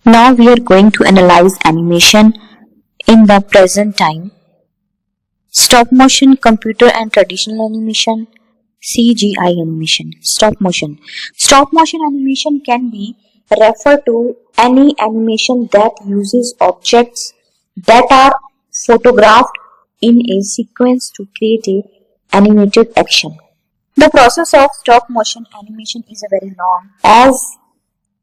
Now we are going to analyze animation in the present time. Stop motion, computer and traditional animation, CGI animation. Stop motion. Stop motion animation can be referred to any animation that uses objects that are photographed in a sequence to create a animated action. The process of stop motion animation is very long, as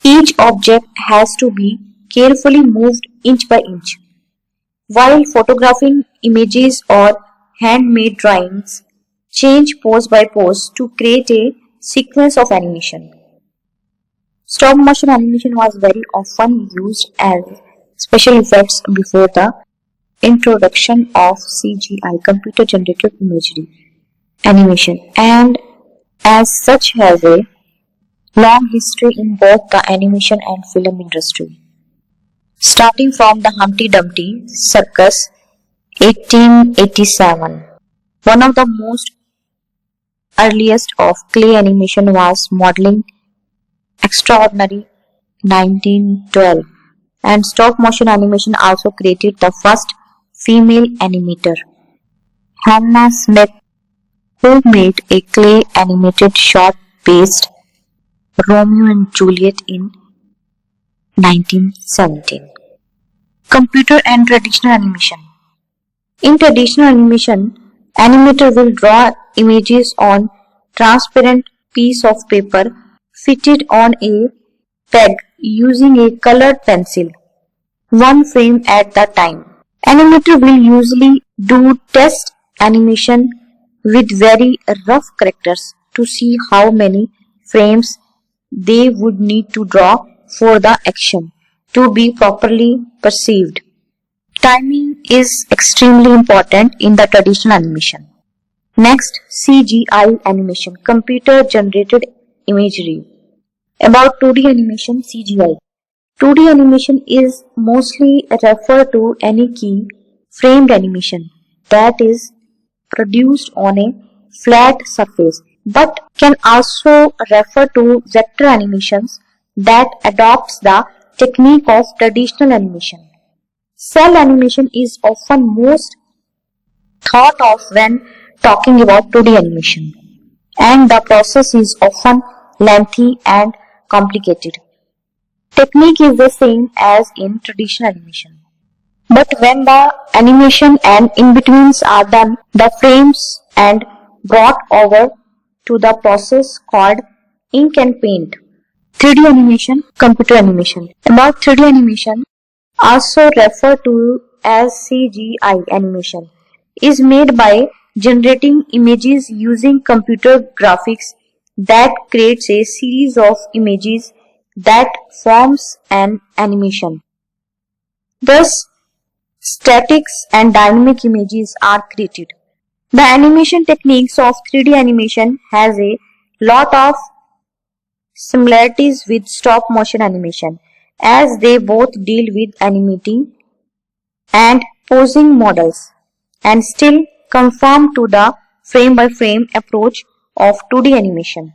each object has to be carefully moved inch by inch. While photographing images or handmade drawings change pose by pose to create a sequence of animation. Stop motion animation was very often used as special effects before the introduction of CGI, computer generated imagery animation, and as such has a long history in both the animation and film industry. Starting from the Humpty Dumpty Circus 1887. One of the most earliest of clay animation was Modeling Extraordinary 1912, and stop motion animation also created the first female animator, Hannah Smith, who made a clay animated short based Romeo and Juliet in 1917. Computer and traditional animation. In traditional animation, animator will draw images on transparent piece of paper fitted on a peg using a colored pencil, one frame at a time. Animator will usually do test animation with very rough characters to see how many frames they would need to draw for the action to be properly perceived. Timing is extremely important in the traditional animation. Next, CGI animation, computer generated imagery. About 2D animation, CGI. 2D animation is mostly referred to any key framed animation that is produced on a flat surface, but can also refer to vector animations that adopts the technique of traditional animation. Cell animation is often most thought of when talking about 2D animation, and the process is often lengthy and complicated. Technique is the same as in traditional animation, but when the animation and in-betweens are done, the frames and brought over to the process called ink and paint. 3D animation, computer animation. About 3D animation, also referred to as CGI animation, is made by generating images using computer graphics that creates a series of images that forms an animation. Thus, statics and dynamic images are created. The animation techniques of 3D animation has a lot of similarities with stop motion animation, as they both deal with animating and posing models and still conform to the frame by frame approach of 2D animation.